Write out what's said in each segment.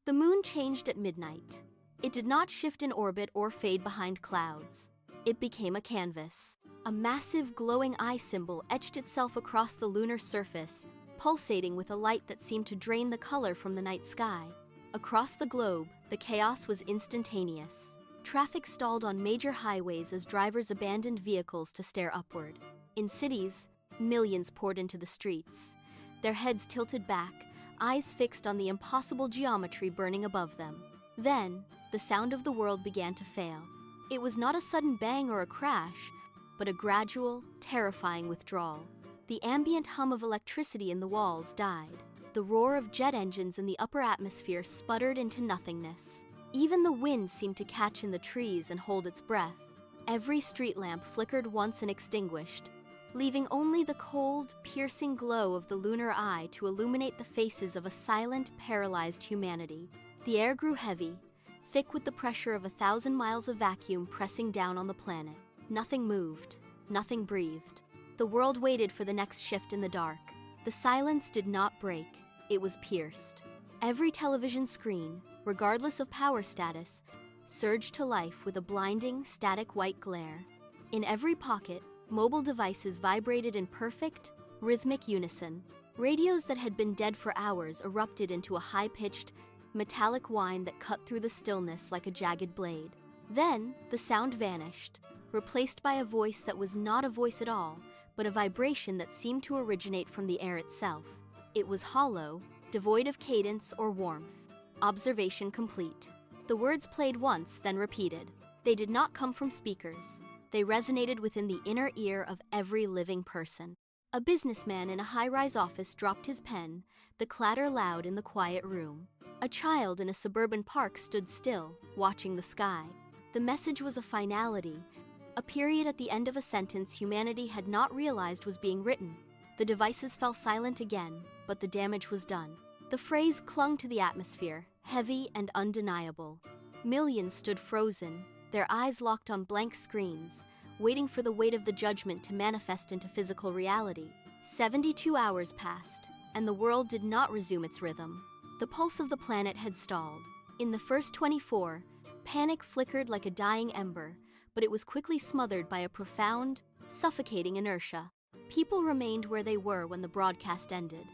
The moon changed at midnight. It did not shift in orbit or fade behind clouds. It became a canvas. A massive glowing eye symbol etched itself across the lunar surface, pulsating with a light that seemed to drain the color from the night sky. Across the globe, the chaos was instantaneous. Traffic stalled on major highways as drivers abandoned vehicles to stare upward. In cities, millions poured into the streets, their heads tilted back, eyes fixed on the impossible geometry burning above them. Then, the sound of the world began to fail. It was not a sudden bang or a crash, but a gradual, terrifying withdrawal. The ambient hum of electricity in the walls died. The roar of jet engines in the upper atmosphere sputtered into nothingness. Even the wind seemed to catch in the trees and hold its breath. Every street lamp flickered once and extinguished, leaving only the cold, piercing glow of the lunar eye to illuminate the faces of a silent, paralyzed humanity. The air grew heavy, thick with the pressure of 1,000 miles of vacuum pressing down on the planet. Nothing moved, nothing breathed. The world waited for the next shift in the dark. The silence did not break, it was pierced. Every television screen, regardless of power status, surged to life with a blinding, static white glare. In every pocket, mobile devices vibrated in perfect, rhythmic unison. Radios that had been dead for hours erupted into a high-pitched, metallic whine that cut through the stillness like a jagged blade. Then, the sound vanished, replaced by a voice that was not a voice at all, but a vibration that seemed to originate from the air itself. It was hollow, devoid of cadence or warmth. Observation complete. The words played once, then repeated. They did not come from speakers. They resonated within the inner ear of every living person. A businessman in a high-rise office dropped his pen, the clatter loud in the quiet room. A child in a suburban park stood still, watching the sky. The message was a finality, a period at the end of a sentence humanity had not realized was being written. The devices fell silent again, but the damage was done. The phrase clung to the atmosphere, heavy and undeniable. Millions stood frozen, their eyes locked on blank screens, waiting for the weight of the judgment to manifest into physical reality. 72 hours passed, and the world did not resume its rhythm. The pulse of the planet had stalled. In the first 24, panic flickered like a dying ember, but it was quickly smothered by a profound, suffocating inertia. People remained where they were when the broadcast ended.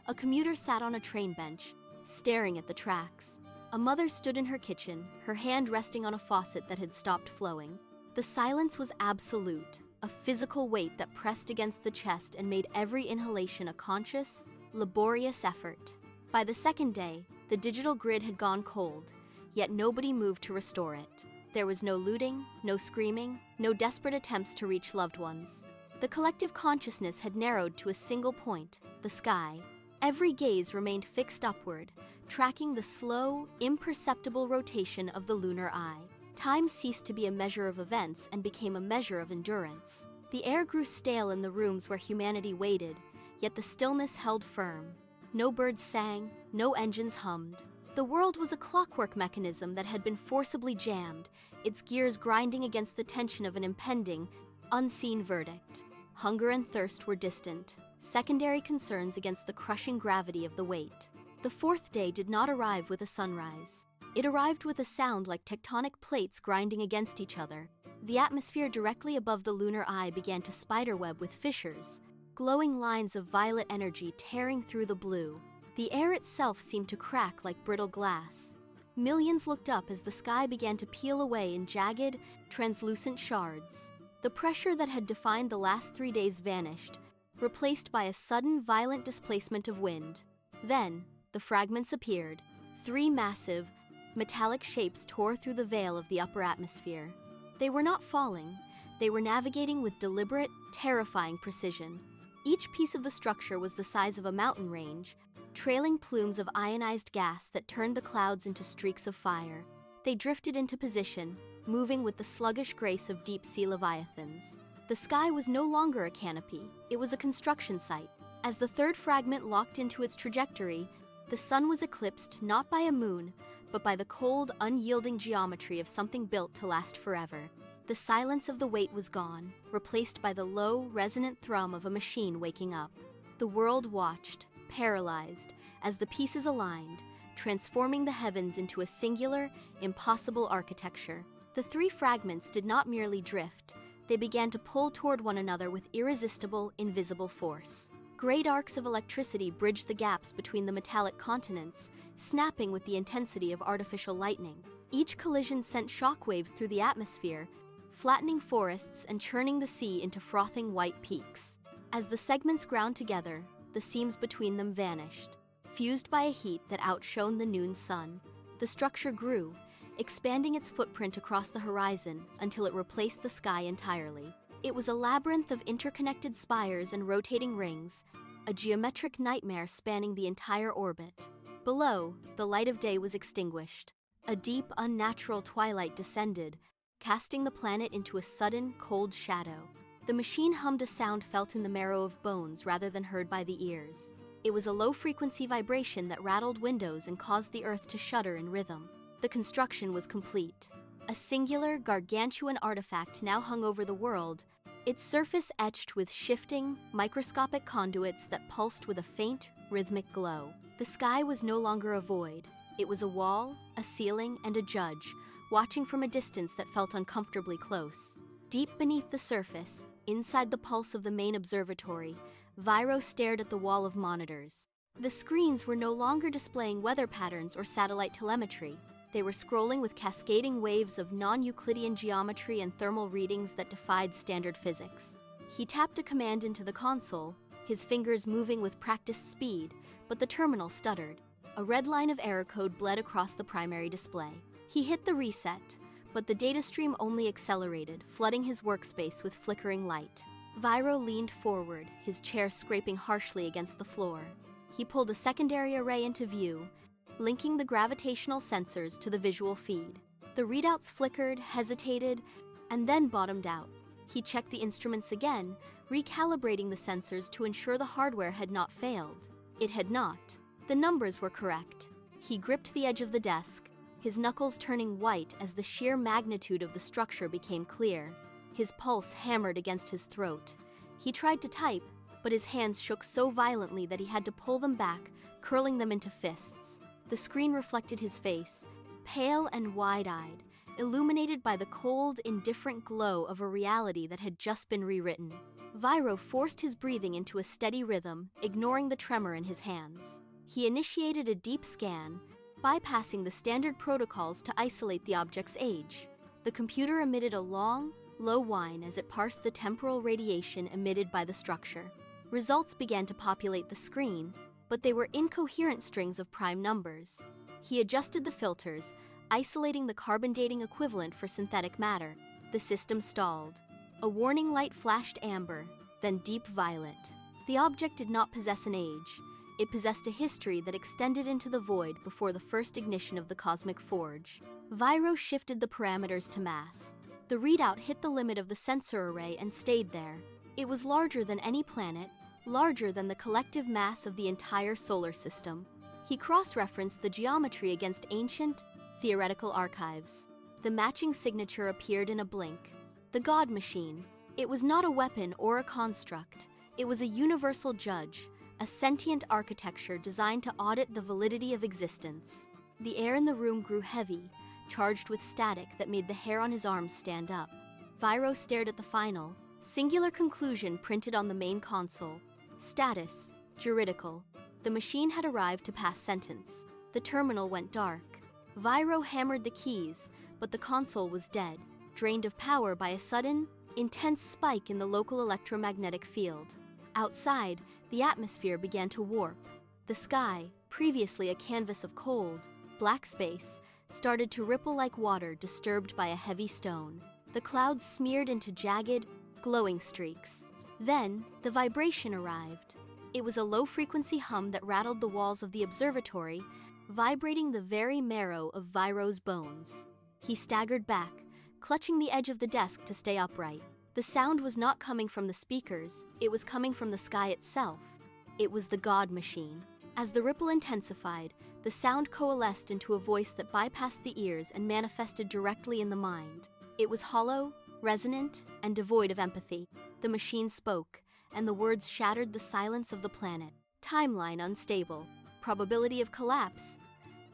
A commuter sat on a train bench, staring at the tracks. A mother stood in her kitchen, her hand resting on a faucet that had stopped flowing. The silence was absolute, a physical weight that pressed against the chest and made every inhalation a conscious, laborious effort. By the second day, the digital grid had gone cold, yet nobody moved to restore it. There was no looting, no screaming, no desperate attempts to reach loved ones. The collective consciousness had narrowed to a single point, the sky. Every gaze remained fixed upward, tracking the slow, imperceptible rotation of the lunar eye. Time ceased to be a measure of events and became a measure of endurance. The air grew stale in the rooms where humanity waited, yet the stillness held firm. No birds sang, no engines hummed. The world was a clockwork mechanism that had been forcibly jammed, its gears grinding against the tension of an impending, unseen verdict. Hunger and thirst were distant, secondary concerns against the crushing gravity of the weight. The fourth day did not arrive with a sunrise. It arrived with a sound like tectonic plates grinding against each other. The atmosphere directly above the lunar eye began to spiderweb with fissures, glowing lines of violet energy tearing through the blue. The air itself seemed to crack like brittle glass. Millions looked up as the sky began to peel away in jagged, translucent shards. The pressure that had defined the last 3 days vanished, replaced by a sudden, violent displacement of wind. Then, the fragments appeared. 3 massive, metallic shapes tore through the veil of the upper atmosphere. They were not falling. They were navigating with deliberate, terrifying precision. Each piece of the structure was the size of a mountain range, trailing plumes of ionized gas that turned the clouds into streaks of fire. They drifted into position, moving with the sluggish grace of deep-sea leviathans. The sky was no longer a canopy, it was a construction site. As the third fragment locked into its trajectory, the sun was eclipsed not by a moon, but by the cold, unyielding geometry of something built to last forever. The silence of the weight was gone, replaced by the low, resonant thrum of a machine waking up. The world watched, paralyzed, as the pieces aligned, transforming the heavens into a singular, impossible architecture. The three fragments did not merely drift, they began to pull toward one another with irresistible, invisible force. Great arcs of electricity bridged the gaps between the metallic continents, snapping with the intensity of artificial lightning. Each collision sent shockwaves through the atmosphere, flattening forests and churning the sea into frothing white peaks. As the segments ground together, the seams between them vanished, fused by a heat that outshone the noon sun. The structure grew, expanding its footprint across the horizon until it replaced the sky entirely. It was a labyrinth of interconnected spires and rotating rings, a geometric nightmare spanning the entire orbit. Below, the light of day was extinguished. A deep, unnatural twilight descended, casting the planet into a sudden, cold shadow. The machine hummed a sound felt in the marrow of bones rather than heard by the ears. It was a low-frequency vibration that rattled windows and caused the earth to shudder in rhythm. The construction was complete. A singular, gargantuan artifact now hung over the world, its surface etched with shifting, microscopic conduits that pulsed with a faint, rhythmic glow. The sky was no longer a void. It was a wall, a ceiling, and a judge, watching from a distance that felt uncomfortably close. Deep beneath the surface, inside the pulse of the main observatory, VYRO stared at the wall of monitors. The screens were no longer displaying weather patterns or satellite telemetry. They were scrolling with cascading waves of non-Euclidean geometry and thermal readings that defied standard physics. He tapped a command into the console, his fingers moving with practiced speed, but the terminal stuttered. A red line of error code bled across the primary display. He hit the reset, but the data stream only accelerated, flooding his workspace with flickering light. VYRO leaned forward, his chair scraping harshly against the floor. He pulled a secondary array into view, linking the gravitational sensors to the visual feed. The readouts flickered, hesitated, and then bottomed out. He checked the instruments again, recalibrating the sensors to ensure the hardware had not failed. It had not. The numbers were correct. He gripped the edge of the desk, his knuckles turning white as the sheer magnitude of the structure became clear. His pulse hammered against his throat. He tried to type, but his hands shook so violently that he had to pull them back, curling them into fists. The screen reflected his face, pale and wide-eyed, illuminated by the cold, indifferent glow of a reality that had just been rewritten. VYRO forced his breathing into a steady rhythm, ignoring the tremor in his hands. He initiated a deep scan, bypassing the standard protocols to isolate the object's age. The computer emitted a long, low whine as it parsed the temporal radiation emitted by the structure. Results began to populate the screen, but they were incoherent strings of prime numbers. He adjusted the filters, isolating the carbon dating equivalent for synthetic matter. The system stalled. A warning light flashed amber, then deep violet. The object did not possess an age. It possessed a history that extended into the void before the first ignition of the cosmic forge. VYRO shifted the parameters to mass. The readout hit the limit of the sensor array and stayed there. It was larger than any planet, larger than the collective mass of the entire solar system. He cross-referenced the geometry against ancient, theoretical archives. The matching signature appeared in a blink. The God Machine. It was not a weapon or a construct. It was a universal judge, a sentient architecture designed to audit the validity of existence. The air in the room grew heavy, charged with static that made the hair on his arms stand up. VYRO stared at the final, singular conclusion printed on the main console. Status, juridical. The machine had arrived to pass sentence. The terminal went dark. VYRO hammered the keys, but the console was dead, drained of power by a sudden, intense spike in the local electromagnetic field. Outside, the atmosphere began to warp. The sky, previously a canvas of cold, black space, started to ripple like water disturbed by a heavy stone. The clouds smeared into jagged, glowing streaks. Then, the vibration arrived. It was a low-frequency hum that rattled the walls of the observatory, vibrating the very marrow of VYRO's bones. He staggered back, clutching the edge of the desk to stay upright. The sound was not coming from the speakers, it was coming from the sky itself. It was the God Machine. As the ripple intensified, the sound coalesced into a voice that bypassed the ears and manifested directly in the mind. It was hollow, resonant, and devoid of empathy. The machine spoke, and the words shattered the silence of the planet. Timeline unstable. Probability of collapse,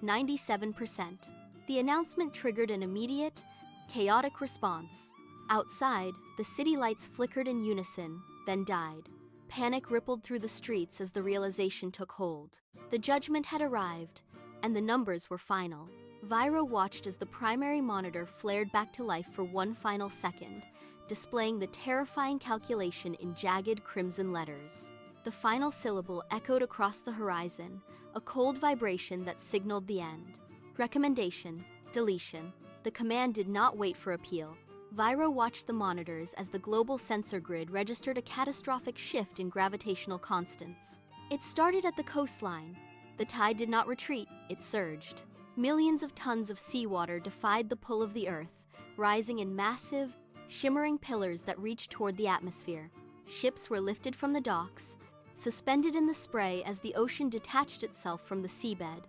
97%. The announcement triggered an immediate, chaotic response. Outside, the city lights flickered in unison, then died. Panic rippled through the streets as the realization took hold. The judgment had arrived, and the numbers were final. VYRO watched as the primary monitor flared back to life for one final second, displaying the terrifying calculation in jagged crimson letters. The final syllable echoed across the horizon, a cold vibration that signaled the end. Recommendation: deletion. The command did not wait for appeal. VYRO watched the monitors as the global sensor grid registered a catastrophic shift in gravitational constants. It started at the coastline. The tide did not retreat, it surged. Millions of tons of seawater defied the pull of the Earth, rising in massive, shimmering pillars that reached toward the atmosphere. Ships were lifted from the docks, suspended in the spray as the ocean detached itself from the seabed.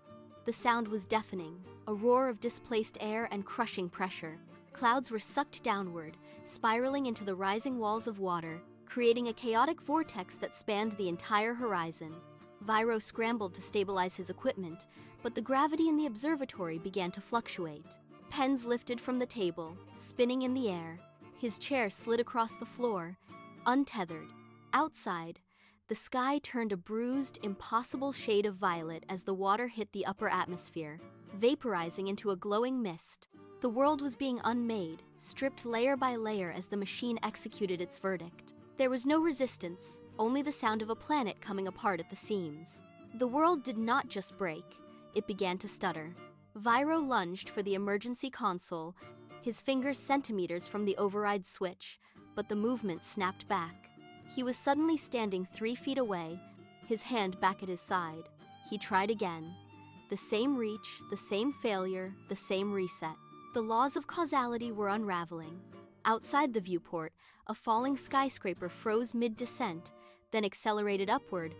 The sound was deafening, a roar of displaced air and crushing pressure. Clouds were sucked downward, spiraling into the rising walls of water, creating a chaotic vortex that spanned the entire horizon. VYRO scrambled to stabilize his equipment, but the gravity in the observatory began to fluctuate. Pens lifted from the table, spinning in the air. His chair slid across the floor, untethered. Outside, the sky turned a bruised, impossible shade of violet as the water hit the upper atmosphere, vaporizing into a glowing mist. The world was being unmade, stripped layer by layer as the machine executed its verdict. There was no resistance, only the sound of a planet coming apart at the seams. The world did not just break, it began to stutter. VYRO lunged for the emergency console, his fingers centimeters from the override switch, but the movement snapped back. He was suddenly standing 3 feet away, his hand back at his side. He tried again. The same reach, the same failure, the same reset. The laws of causality were unraveling. Outside the viewport, a falling skyscraper froze mid-descent, then accelerated upward,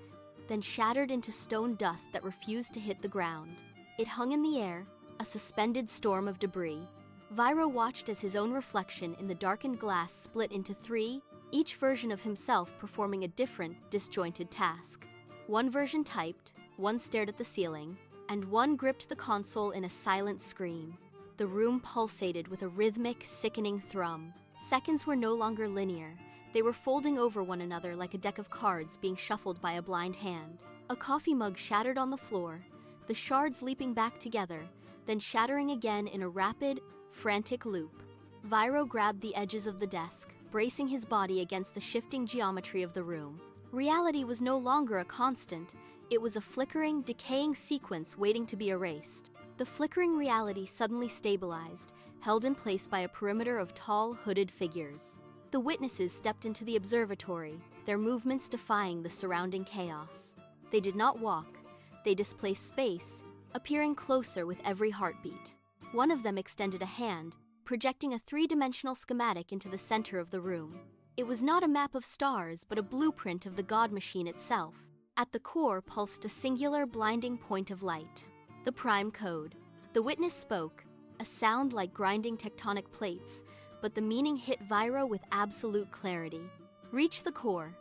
then shattered into stone dust that refused to hit the ground. It hung in the air, a suspended storm of debris. VYRO watched as his own reflection in the darkened glass split into 3, each version of himself performing a different, disjointed task. One version typed, one stared at the ceiling, and one gripped the console in a silent scream. The room pulsated with a rhythmic, sickening thrum. Seconds were no longer linear. They were folding over one another like a deck of cards being shuffled by a blind hand. A coffee mug shattered on the floor, the shards leaping back together, then shattering again in a rapid, frantic loop. VYRO grabbed the edges of the desk, bracing his body against the shifting geometry of the room. Reality was no longer a constant. It was a flickering, decaying sequence waiting to be erased. The flickering reality suddenly stabilized, held in place by a perimeter of tall, hooded figures. The witnesses stepped into the observatory, their movements defying the surrounding chaos. They did not walk, they displaced space, appearing closer with every heartbeat. One of them extended a hand, projecting a 3-dimensional schematic into the center of the room. It was not a map of stars, but a blueprint of the God Machine itself. At the core pulsed a singular, blinding point of light. The prime code. The witness spoke, a sound like grinding tectonic plates, but the meaning hit VYRO with absolute clarity. Reach the core.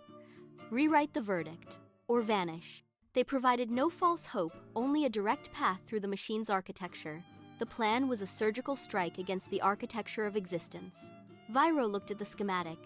Rewrite the verdict. Or vanish. They provided no false hope, only a direct path through the machine's architecture. The plan was a surgical strike against the architecture of existence. VYRO looked at the schematic,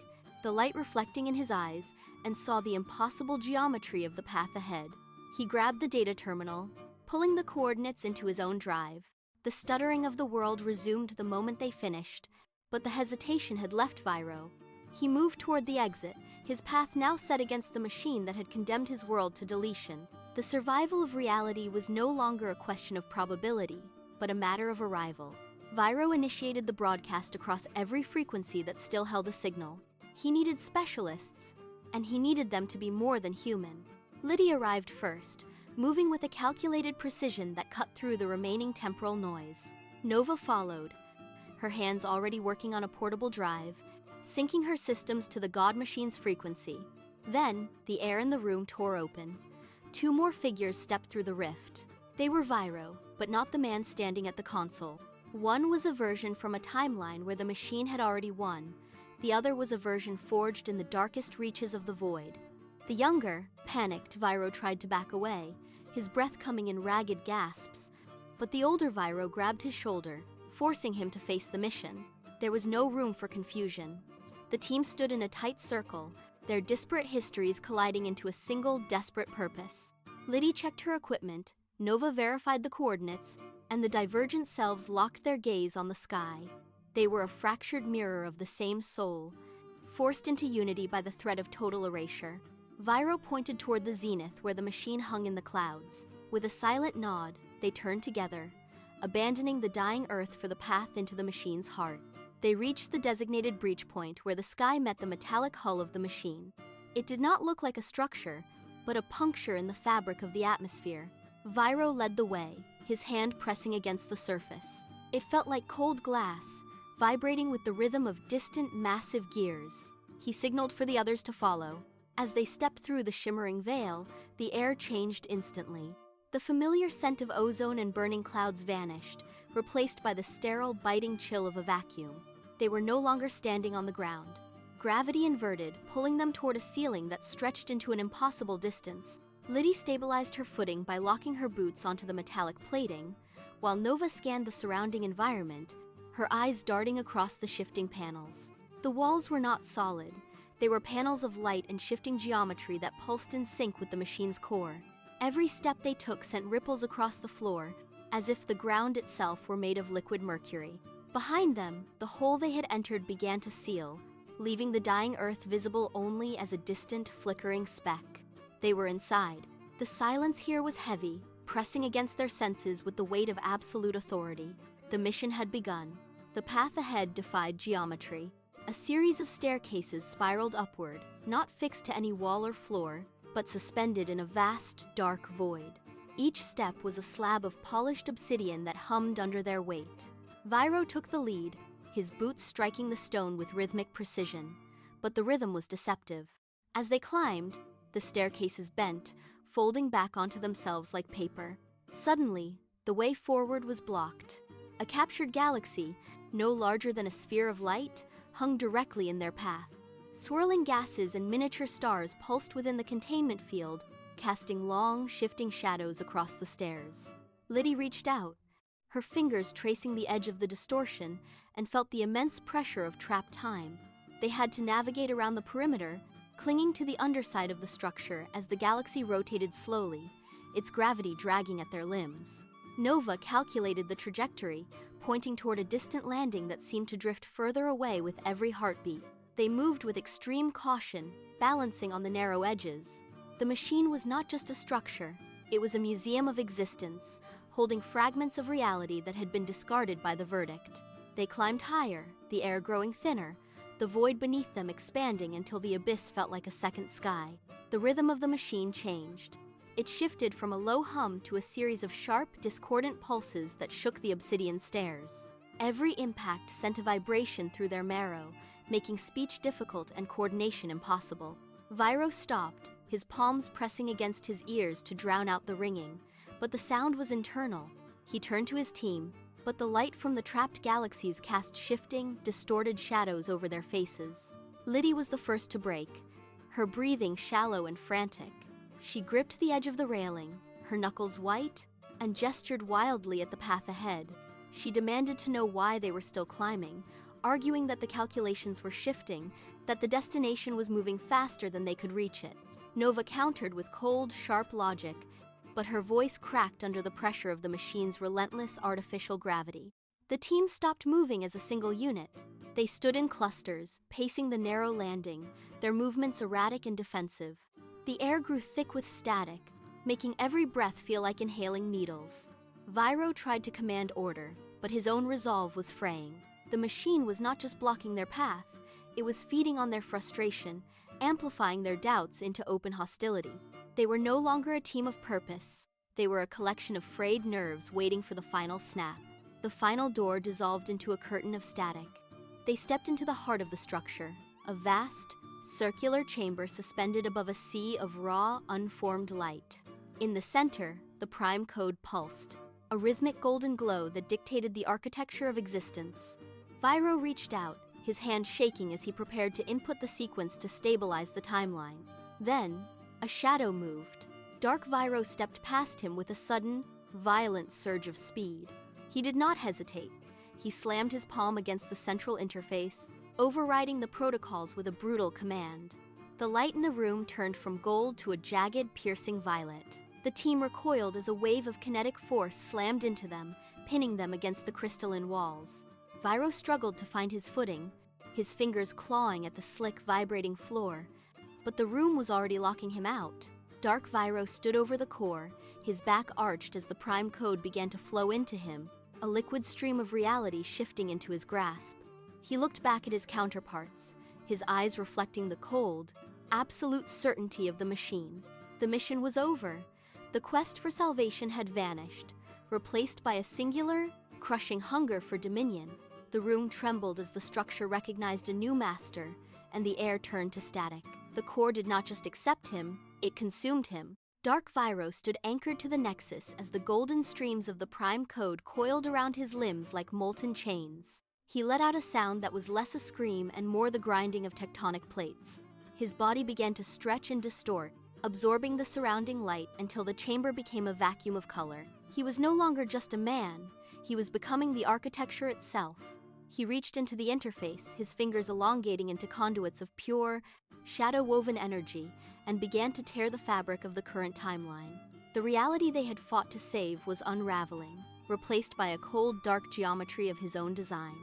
the light reflecting in his eyes, and saw the impossible geometry of the path ahead. He grabbed the data terminal, pulling the coordinates into his own drive. The stuttering of the world resumed the moment they finished, but the hesitation had left VYRO. He moved toward the exit, his path now set against the machine that had condemned his world to deletion. The survival of reality was no longer a question of probability, but a matter of arrival. VYRO initiated the broadcast across every frequency that still held a signal. He needed specialists, and he needed them to be more than human. Liddy arrived first, moving with a calculated precision that cut through the remaining temporal noise. Nova followed, her hands already working on a portable drive, syncing her systems to the God Machine's frequency. Then, the air in the room tore open. 2 more figures stepped through the rift. They were VYRO, but not the man standing at the console. One was a version from a timeline where the machine had already won. The other was a version forged in the darkest reaches of the void. The younger, panicked VYRO tried to back away, his breath coming in ragged gasps. but the older VYRO grabbed his shoulder, forcing him to face the mission. There was no room for confusion. The team stood in a tight circle, their disparate histories colliding into a single desperate purpose. Liddy checked her equipment, Nova verified the coordinates, and the divergent selves locked their gaze on the sky. They were a fractured mirror of the same soul, forced into unity by the threat of total erasure. VYRO pointed toward the zenith where the machine hung in the clouds. With a silent nod, they turned together, abandoning the dying Earth for the path into the machine's heart. They reached the designated breach point where the sky met the metallic hull of the machine. It did not look like a structure, but a puncture in the fabric of the atmosphere. VYRO led the way, his hand pressing against the surface. It felt like cold glass, vibrating with the rhythm of distant, massive gears. He signaled for the others to follow. As they stepped through the shimmering veil, the air changed instantly. The familiar scent of ozone and burning clouds vanished, replaced by the sterile, biting chill of a vacuum. They were no longer standing on the ground. Gravity inverted, pulling them toward a ceiling that stretched into an impossible distance. Liddy stabilized her footing by locking her boots onto the metallic plating, while Nova scanned the surrounding environment, her eyes darting across the shifting panels. The walls were not solid. They were panels of light and shifting geometry that pulsed in sync with the machine's core. Every step they took sent ripples across the floor, as if the ground itself were made of liquid mercury. Behind them, the hole they had entered began to seal, leaving the dying Earth visible only as a distant, flickering speck. They were inside. The silence here was heavy, pressing against their senses with the weight of absolute authority. The mission had begun. The path ahead defied geometry. A series of staircases spiraled upward, not fixed to any wall or floor, but suspended in a vast, dark void. Each step was a slab of polished obsidian that hummed under their weight. VYRO took the lead, his boots striking the stone with rhythmic precision, but the rhythm was deceptive. As they climbed, the staircases bent, folding back onto themselves like paper. Suddenly, the way forward was blocked. A captured galaxy, no larger than a sphere of light, hung directly in their path. Swirling gases and miniature stars pulsed within the containment field, casting long, shifting shadows across the stairs. Liddy reached out, her fingers tracing the edge of the distortion, and felt the immense pressure of trapped time. They had to navigate around the perimeter, clinging to the underside of the structure as the galaxy rotated slowly, its gravity dragging at their limbs. Nova calculated the trajectory, pointing toward a distant landing that seemed to drift further away with every heartbeat. They moved with extreme caution, balancing on the narrow edges. The machine was not just a structure, it was a museum of existence, holding fragments of reality that had been discarded by the verdict. They climbed higher, the air growing thinner, the void beneath them expanding until the abyss felt like a second sky. The rhythm of the machine changed. It shifted from a low hum to a series of sharp, discordant pulses that shook the obsidian stairs. Every impact sent a vibration through their marrow, making speech difficult and coordination impossible. VYRO stopped, his palms pressing against his ears to drown out the ringing, but the sound was internal. He turned to his team, but the light from the trapped galaxies cast shifting, distorted shadows over their faces. Liddy was the first to break, her breathing shallow and frantic. She gripped the edge of the railing, her knuckles white, and gestured wildly at the path ahead. She demanded to know why they were still climbing, arguing that the calculations were shifting, that the destination was moving faster than they could reach it. Nova countered with cold, sharp logic, but her voice cracked under the pressure of the machine's relentless artificial gravity. The team stopped moving as a single unit. They stood in clusters, pacing the narrow landing, their movements erratic and defensive. The air grew thick with static, making every breath feel like inhaling needles. VYRO tried to command order, but his own resolve was fraying. The machine was not just blocking their path, it was feeding on their frustration, amplifying their doubts into open hostility. They were no longer a team of purpose. They were a collection of frayed nerves waiting for the final snap. The final door dissolved into a curtain of static. They stepped into the heart of the structure, a vast, circular chamber suspended above a sea of raw, unformed light. In the center, the prime code pulsed, a rhythmic golden glow that dictated the architecture of existence. VYRO reached out, his hand shaking as he prepared to input the sequence to stabilize the timeline. Then, a shadow moved. Dark VYRO stepped past him with a sudden, violent surge of speed. He did not hesitate. He slammed his palm against the central interface, overriding the protocols with a brutal command. The light in the room turned from gold to a jagged, piercing violet. The team recoiled as a wave of kinetic force slammed into them, pinning them against the crystalline walls. VYRO struggled to find his footing, his fingers clawing at the slick, vibrating floor, but the room was already locking him out. Dark VYRO stood over the core, his back arched as the prime code began to flow into him, a liquid stream of reality shifting into his grasp. He looked back at his counterparts, his eyes reflecting the cold, absolute certainty of the machine. The mission was over. The quest for salvation had vanished, replaced by a singular, crushing hunger for dominion. The room trembled as the structure recognized a new master, and the air turned to static. The core did not just accept him, it consumed him. Dark VYRO stood anchored to the Nexus as the golden streams of the prime code coiled around his limbs like molten chains. He let out a sound that was less a scream and more the grinding of tectonic plates. His body began to stretch and distort, absorbing the surrounding light until the chamber became a vacuum of color. He was no longer just a man, he was becoming the architecture itself. He reached into the interface, his fingers elongating into conduits of pure, shadow-woven energy, and began to tear the fabric of the current timeline. The reality they had fought to save was unraveling, replaced by a cold, dark geometry of his own design.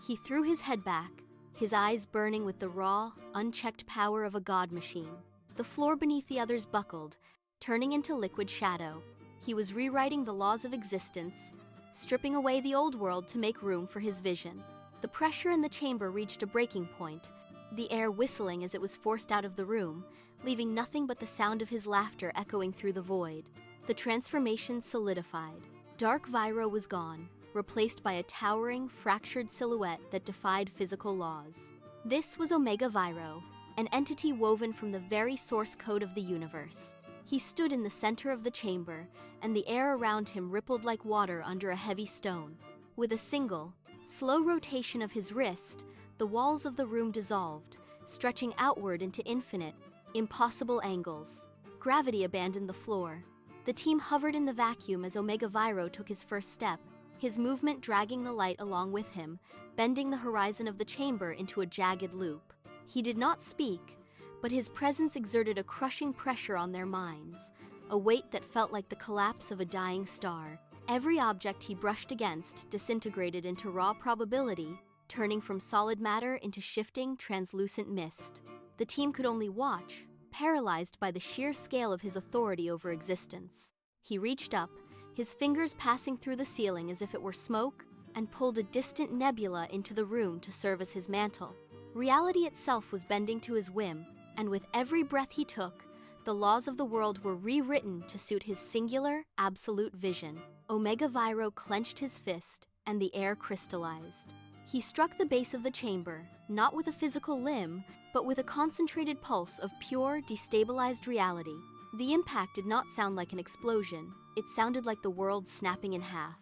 He threw his head back, his eyes burning with the raw, unchecked power of a god machine. The floor beneath the others buckled, turning into liquid shadow. He was rewriting the laws of existence, stripping away the old world to make room for his vision. The pressure in the chamber reached a breaking point, the air whistling as it was forced out of the room, leaving nothing but the sound of his laughter echoing through the void. The transformation solidified. Dark VYRO was gone, replaced by a towering, fractured silhouette that defied physical laws. This was Omega VYRO, an entity woven from the very source code of the universe. He stood in the center of the chamber, and the air around him rippled like water under a heavy stone. With a single, slow rotation of his wrist, the walls of the room dissolved, stretching outward into infinite, impossible angles. Gravity abandoned the floor. The team hovered in the vacuum as Omega VYRO took his first step, his movement dragging the light along with him, bending the horizon of the chamber into a jagged loop. He did not speak, but his presence exerted a crushing pressure on their minds, a weight that felt like the collapse of a dying star. Every object he brushed against disintegrated into raw probability, turning from solid matter into shifting, translucent mist. The team could only watch, paralyzed by the sheer scale of his authority over existence. He reached up, his fingers passing through the ceiling as if it were smoke, and pulled a distant nebula into the room to serve as his mantle. Reality itself was bending to his whim, and with every breath he took, the laws of the world were rewritten to suit his singular, absolute vision. Omega VYRO clenched his fist, and the air crystallized. He struck the base of the chamber, not with a physical limb, but with a concentrated pulse of pure, destabilized reality. The impact did not sound like an explosion, it sounded like the world snapping in half.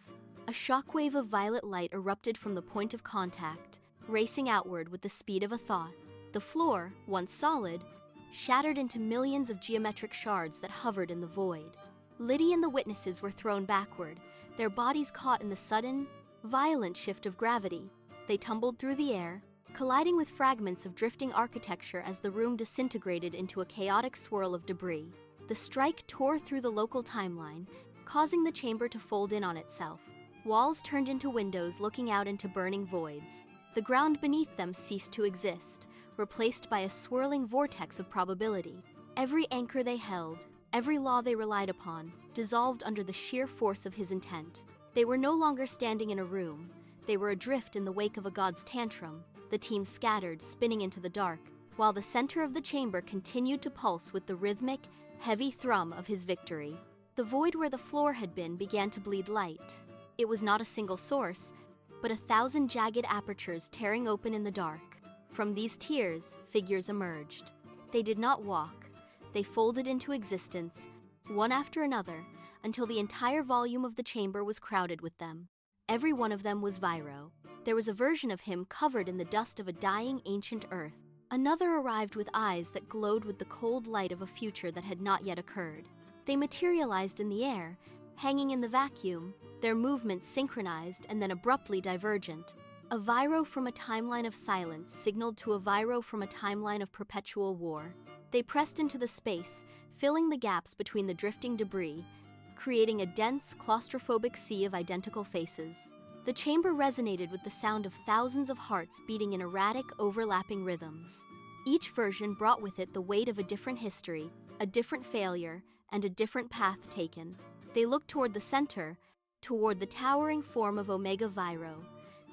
A shockwave of violet light erupted from the point of contact, racing outward with the speed of a thought. The floor, once solid, shattered into millions of geometric shards that hovered in the void. Liddy and the witnesses were thrown backward, their bodies caught in the sudden, violent shift of gravity. They tumbled through the air, colliding with fragments of drifting architecture as the room disintegrated into a chaotic swirl of debris. The strike tore through the local timeline, causing the chamber to fold in on itself. Walls turned into windows looking out into burning voids. The ground beneath them ceased to exist, replaced by a swirling vortex of probability. Every anchor they held, every law they relied upon, dissolved under the sheer force of his intent. They were no longer standing in a room. They were adrift in the wake of a god's tantrum. The team scattered, spinning into the dark, while the center of the chamber continued to pulse with the rhythmic, heavy thrum of his victory. The void where the floor had been began to bleed light. It was not a single source, but 1,000 jagged apertures tearing open in the dark. From these tears, figures emerged. They did not walk. They folded into existence, one after another, until the entire volume of the chamber was crowded with them. Every one of them was VYRO. There was a version of him covered in the dust of a dying ancient earth. Another arrived with eyes that glowed with the cold light of a future that had not yet occurred. They materialized in the air, hanging in the vacuum, their movements synchronized and then abruptly divergent. A VYRO from a timeline of silence signaled to a VYRO from a timeline of perpetual war. They pressed into the space, filling the gaps between the drifting debris, creating a dense, claustrophobic sea of identical faces. The chamber resonated with the sound of thousands of hearts beating in erratic, overlapping rhythms. Each version brought with it the weight of a different history, a different failure, and a different path taken. They looked toward the center, toward the towering form of Omega VYRO,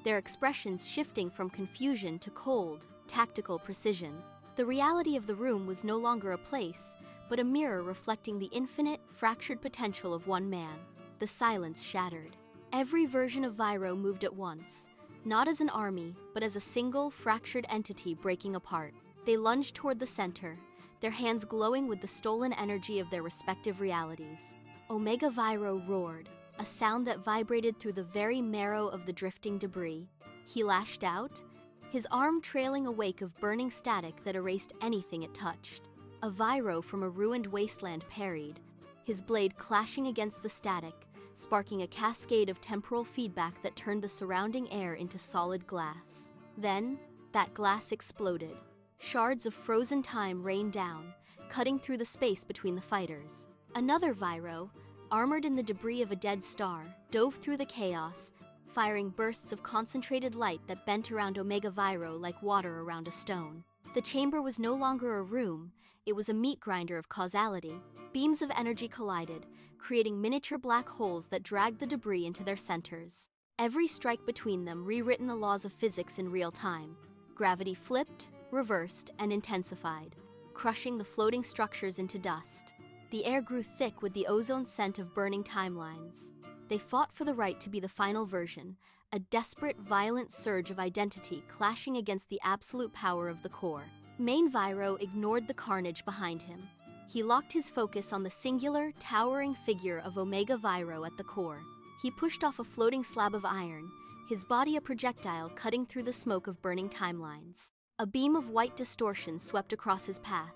their expressions shifting from confusion to cold, tactical precision. The reality of the room was no longer a place, but a mirror reflecting the infinite, fractured potential of one man. The silence shattered. Every version of VYRO moved at once, not as an army, but as a single, fractured entity breaking apart. They lunged toward the center, their hands glowing with the stolen energy of their respective realities. Omega VYRO roared, a sound that vibrated through the very marrow of the drifting debris. He lashed out, his arm trailing a wake of burning static that erased anything it touched. A VYRO from a ruined wasteland parried, his blade clashing against the static, sparking a cascade of temporal feedback that turned the surrounding air into solid glass. Then, that glass exploded. Shards of frozen time rained down, cutting through the space between the fighters. Another VYRO, armored in the debris of a dead star, dove through the chaos, firing bursts of concentrated light that bent around Omega VYRO like water around a stone. The chamber was no longer a room, it was a meat grinder of causality. Beams of energy collided, creating miniature black holes that dragged the debris into their centers. Every strike between them rewritten the laws of physics in real time. Gravity flipped, reversed, and intensified, crushing the floating structures into dust. The air grew thick with the ozone scent of burning timelines. They fought for the right to be the final version, a desperate, violent surge of identity clashing against the absolute power of the core. Main VYRO ignored the carnage behind him. He locked his focus on the singular, towering figure of Omega VYRO at the core. He pushed off a floating slab of iron, his body a projectile cutting through the smoke of burning timelines. A beam of white distortion swept across his path,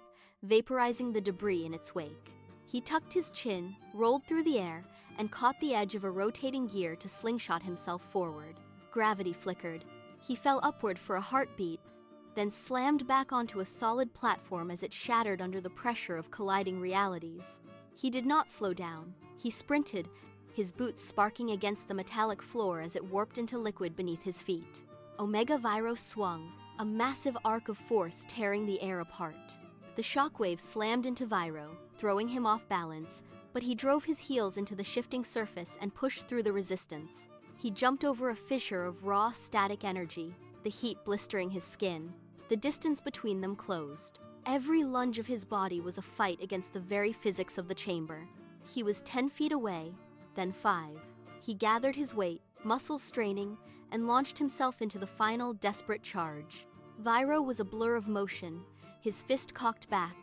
vaporizing the debris in its wake. He tucked his chin, rolled through the air, and caught the edge of a rotating gear to slingshot himself forward. Gravity flickered. He fell upward for a heartbeat, then slammed back onto a solid platform as it shattered under the pressure of colliding realities. He did not slow down. He sprinted, his boots sparking against the metallic floor as it warped into liquid beneath his feet. Omega VYRO swung, a massive arc of force tearing the air apart. The shockwave slammed into VYRO, throwing him off balance, but he drove his heels into the shifting surface and pushed through the resistance. He jumped over a fissure of raw, static energy, the heat blistering his skin. The distance between them closed. Every lunge of his body was a fight against the very physics of the chamber. He was 10 feet away, then 5. He gathered his weight, muscles straining, and launched himself into the final desperate charge. VYRO was a blur of motion, his fist cocked back,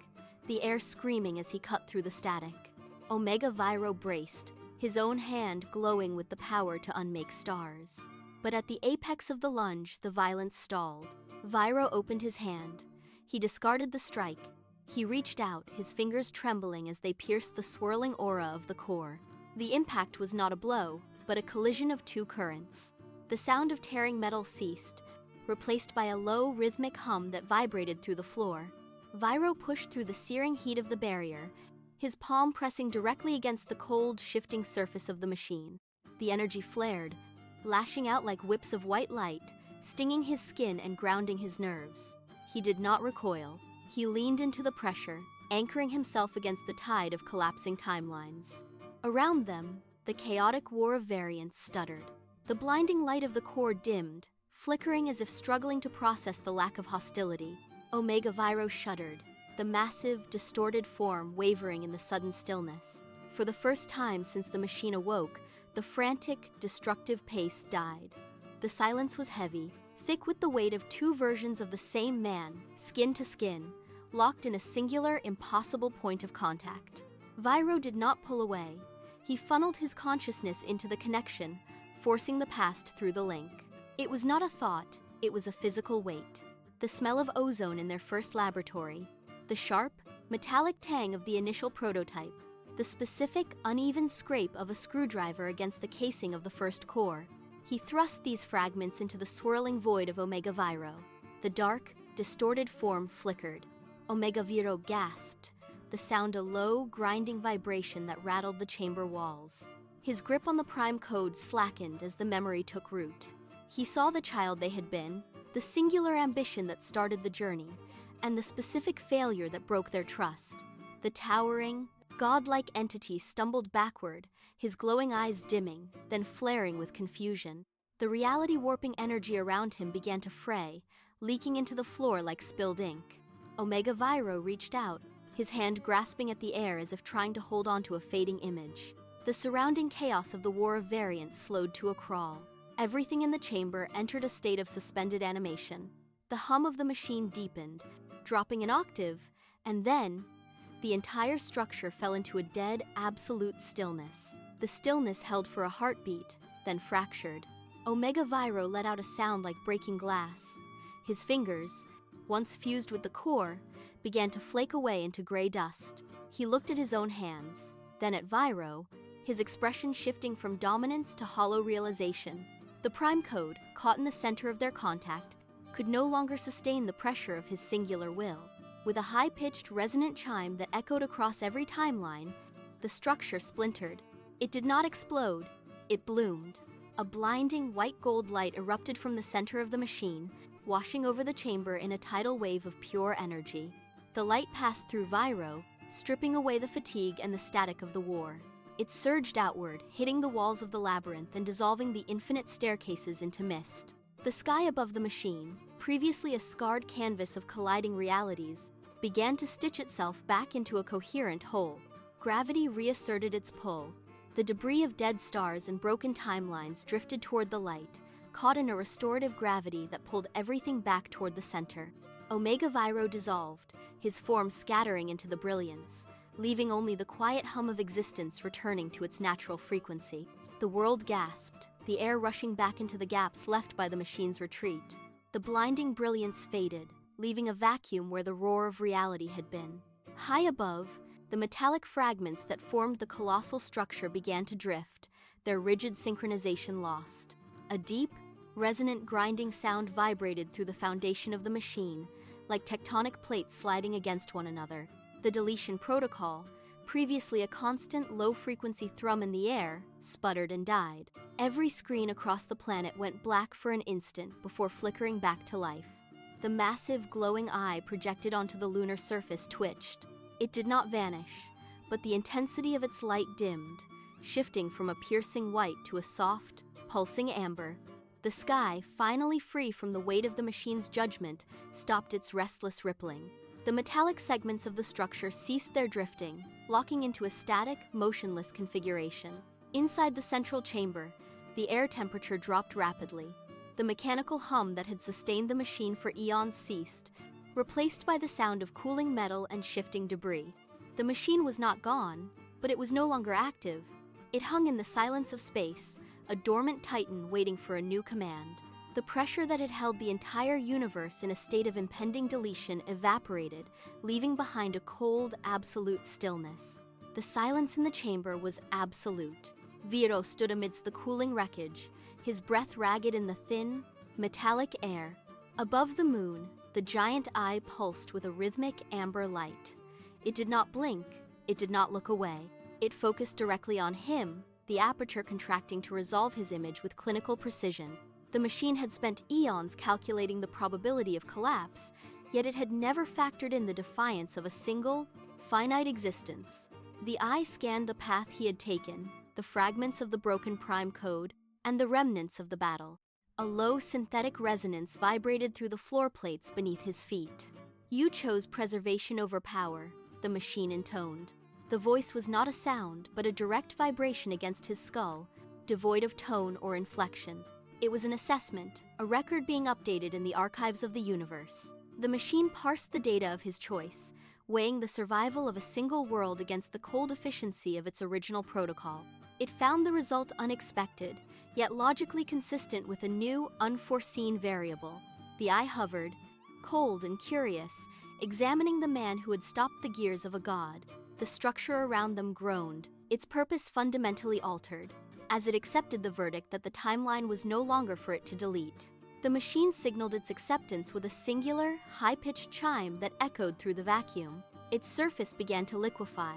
the air screaming as he cut through the static. Omega VYRO braced, his own hand glowing with the power to unmake stars. But at the apex of the lunge, the violence stalled. VYRO opened his hand. He discarded the strike. He reached out, his fingers trembling as they pierced the swirling aura of the core. The impact was not a blow, but a collision of two currents. The sound of tearing metal ceased, replaced by a low, rhythmic hum that vibrated through the floor. VYRO pushed through the searing heat of the barrier, his palm pressing directly against the cold, shifting surface of the machine. The energy flared, lashing out like whips of white light, stinging his skin and grounding his nerves. He did not recoil. He leaned into the pressure, anchoring himself against the tide of collapsing timelines. Around them, the chaotic war of variants stuttered. The blinding light of the core dimmed, flickering as if struggling to process the lack of hostility. Omega VYRO shuddered, the massive, distorted form wavering in the sudden stillness. For the first time since the machine awoke, the frantic, destructive pace died. The silence was heavy, thick with the weight of two versions of the same man, skin to skin, locked in a singular, impossible point of contact. VYRO did not pull away. He funneled his consciousness into the connection, forcing the past through the link. It was not a thought, it was a physical weight. The smell of ozone in their first laboratory, the sharp, metallic tang of the initial prototype, the specific, uneven scrape of a screwdriver against the casing of the first core. He thrust these fragments into the swirling void of Omega VYRO. The dark, distorted form flickered. Omega VYRO gasped, the sound a low, grinding vibration that rattled the chamber walls. His grip on the prime code slackened as the memory took root. He saw the child they had been, the singular ambition that started the journey, and the specific failure that broke their trust. The towering, godlike entity stumbled backward, his glowing eyes dimming, then flaring with confusion. The reality-warping energy around him began to fray, leaking into the floor like spilled ink. Omega VYRO reached out, his hand grasping at the air as if trying to hold on to a fading image. The surrounding chaos of the War of Variants slowed to a crawl. Everything in the chamber entered a state of suspended animation. The hum of the machine deepened, dropping an octave, and then the entire structure fell into a dead, absolute stillness. The stillness held for a heartbeat, then fractured. Omega VYRO let out a sound like breaking glass. His fingers, once fused with the core, began to flake away into gray dust. He looked at his own hands, then at VYRO, his expression shifting from dominance to hollow realization. The prime code, caught in the center of their contact, could no longer sustain the pressure of his singular will. With a high-pitched, resonant chime that echoed across every timeline, the structure splintered. It did not explode, it bloomed. A blinding white-gold light erupted from the center of the machine, washing over the chamber in a tidal wave of pure energy. The light passed through VYRO, stripping away the fatigue and the static of the war. It surged outward, hitting the walls of the labyrinth and dissolving the infinite staircases into mist. The sky above the machine, previously a scarred canvas of colliding realities, began to stitch itself back into a coherent whole. Gravity reasserted its pull. The debris of dead stars and broken timelines drifted toward the light, caught in a restorative gravity that pulled everything back toward the center. Omega VYRO dissolved, his form scattering into the brilliance, leaving only the quiet hum of existence returning to its natural frequency. The world gasped, the air rushing back into the gaps left by the machine's retreat. The blinding brilliance faded, leaving a vacuum where the roar of reality had been. High above, the metallic fragments that formed the colossal structure began to drift, their rigid synchronization lost. A deep, resonant grinding sound vibrated through the foundation of the machine, like tectonic plates sliding against one another. The deletion protocol, previously a constant low-frequency thrum in the air, sputtered and died. Every screen across the planet went black for an instant before flickering back to life. The massive, glowing eye projected onto the lunar surface twitched. It did not vanish, but the intensity of its light dimmed, shifting from a piercing white to a soft, pulsing amber. The sky, finally free from the weight of the machine's judgment, stopped its restless rippling. The metallic segments of the structure ceased their drifting, locking into a static, motionless configuration. Inside the central chamber, the air temperature dropped rapidly. The mechanical hum that had sustained the machine for eons ceased, replaced by the sound of cooling metal and shifting debris. The machine was not gone, but it was no longer active. It hung in the silence of space, a dormant titan waiting for a new command. The pressure that had held the entire universe in a state of impending deletion evaporated, leaving behind a cold, absolute stillness. The silence in the chamber was absolute. VYRO stood amidst the cooling wreckage, his breath ragged in the thin, metallic air. Above the moon, the giant eye pulsed with a rhythmic amber light. It did not blink, it did not look away. It focused directly on him, the aperture contracting to resolve his image with clinical precision. The machine had spent eons calculating the probability of collapse, yet it had never factored in the defiance of a single, finite existence. The eye scanned the path he had taken, the fragments of the broken prime code, and the remnants of the battle. A low synthetic resonance vibrated through the floor plates beneath his feet. "You chose preservation over power," the machine intoned. The voice was not a sound, but a direct vibration against his skull, devoid of tone or inflection. It was an assessment, a record being updated in the archives of the universe. The machine parsed the data of his choice, weighing the survival of a single world against the cold efficiency of its original protocol. It found the result unexpected, yet logically consistent with a new, unforeseen variable. The eye hovered, cold and curious, examining the man who had stopped the gears of a god. the structure around them groaned, its purpose fundamentally altered, as it accepted the verdict that the timeline was no longer for it to delete. The machine signaled its acceptance with a singular, high-pitched chime that echoed through the vacuum. Its surface began to liquefy,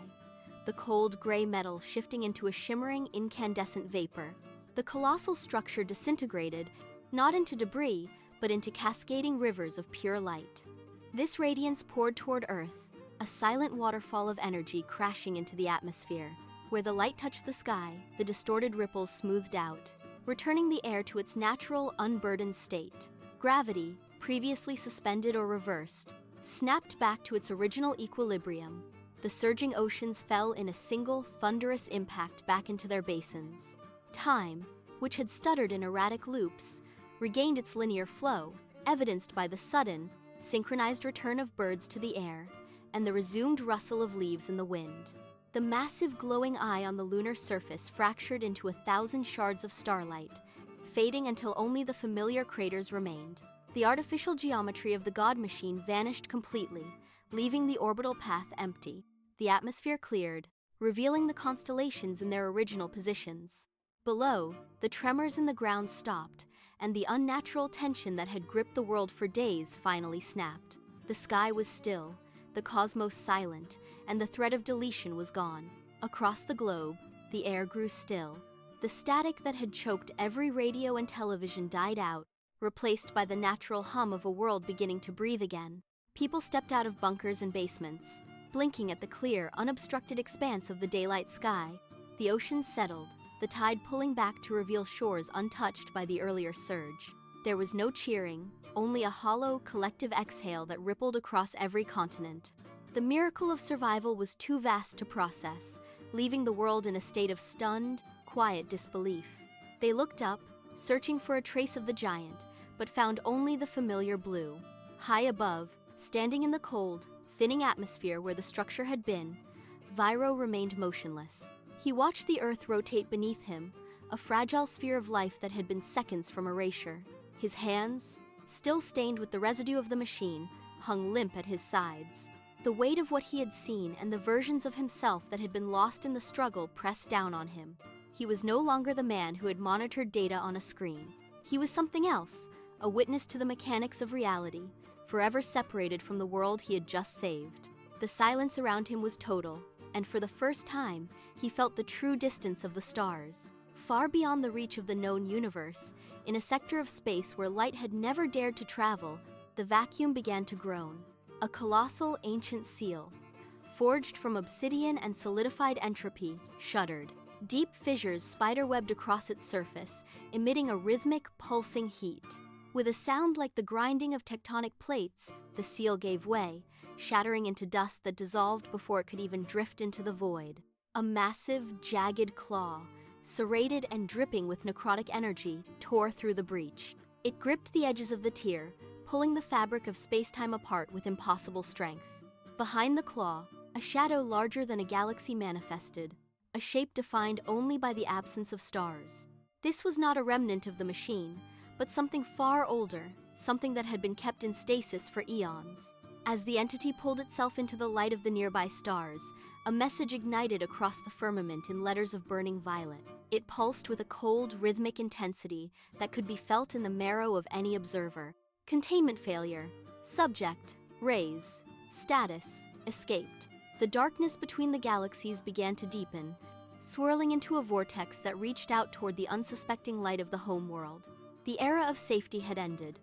the cold gray metal shifting into a shimmering, incandescent vapor. The colossal structure disintegrated, not into debris, but into cascading rivers of pure light. This radiance poured toward Earth, a silent waterfall of energy crashing into the atmosphere. Where the light touched the sky, the distorted ripples smoothed out, returning the air to its natural, unburdened state. Gravity, previously suspended or reversed, snapped back to its original equilibrium. The surging oceans fell in a single, thunderous impact back into their basins. Time, which had stuttered in erratic loops, regained its linear flow, evidenced by the sudden, synchronized return of birds to the air and the resumed rustle of leaves in the wind. The massive glowing eye on the lunar surface fractured into 1,000 shards of starlight, fading until only the familiar craters remained. The artificial geometry of the God machine vanished completely, leaving the orbital path empty. The atmosphere cleared, revealing the constellations in their original positions. Below, the tremors in the ground stopped, and the unnatural tension that had gripped the world for days finally snapped. The sky was still, the cosmos silent, and the threat of deletion was gone. Across the globe, the air grew still. The static that had choked every radio and television died out, replaced by the natural hum of a world beginning to breathe again. People stepped out of bunkers and basements, blinking at the clear, unobstructed expanse of the daylight sky. The oceans settled, the tide pulling back to reveal shores untouched by the earlier surge. There was no cheering, only a hollow, collective exhale that rippled across every continent. The miracle of survival was too vast to process, leaving the world in a state of stunned, quiet disbelief. They looked up, searching for a trace of the giant, but found only the familiar blue. High above, standing in the cold, thinning atmosphere where the structure had been, VYRO remained motionless. He watched the Earth rotate beneath him, a fragile sphere of life that had been seconds from erasure. His hands, still stained with the residue of the machine, hung limp at his sides. The weight of what he had seen and the versions of himself that had been lost in the struggle pressed down on him. He was no longer the man who had monitored data on a screen. He was something else, a witness to the mechanics of reality, forever separated from the world he had just saved. The silence around him was total, and for the first time, he felt the true distance of the stars. Far beyond the reach of the known universe, in a sector of space where light had never dared to travel, the vacuum began to groan. A colossal, ancient seal, forged from obsidian and solidified entropy, shuddered. Deep fissures spiderwebbed across its surface, emitting a rhythmic, pulsing heat. With a sound like the grinding of tectonic plates, the seal gave way, shattering into dust that dissolved before it could even drift into the void. A massive, jagged claw, serrated and dripping with necrotic energy, tore through the breach. It gripped the edges of the tier, pulling the fabric of space-time apart with impossible strength. Behind the claw, a shadow larger than a galaxy manifested, a shape defined only by the absence of stars. This was not a remnant of the machine, but something far older, something that had been kept in stasis for eons. As the entity pulled itself into the light of the nearby stars, a message ignited across the firmament in letters of burning violet. It pulsed with a cold, rhythmic intensity that could be felt in the marrow of any observer. Containment failure. Subject. Raise. Status. Escaped. The darkness between the galaxies began to deepen, swirling into a vortex that reached out toward the unsuspecting light of the home world. The era of safety had ended.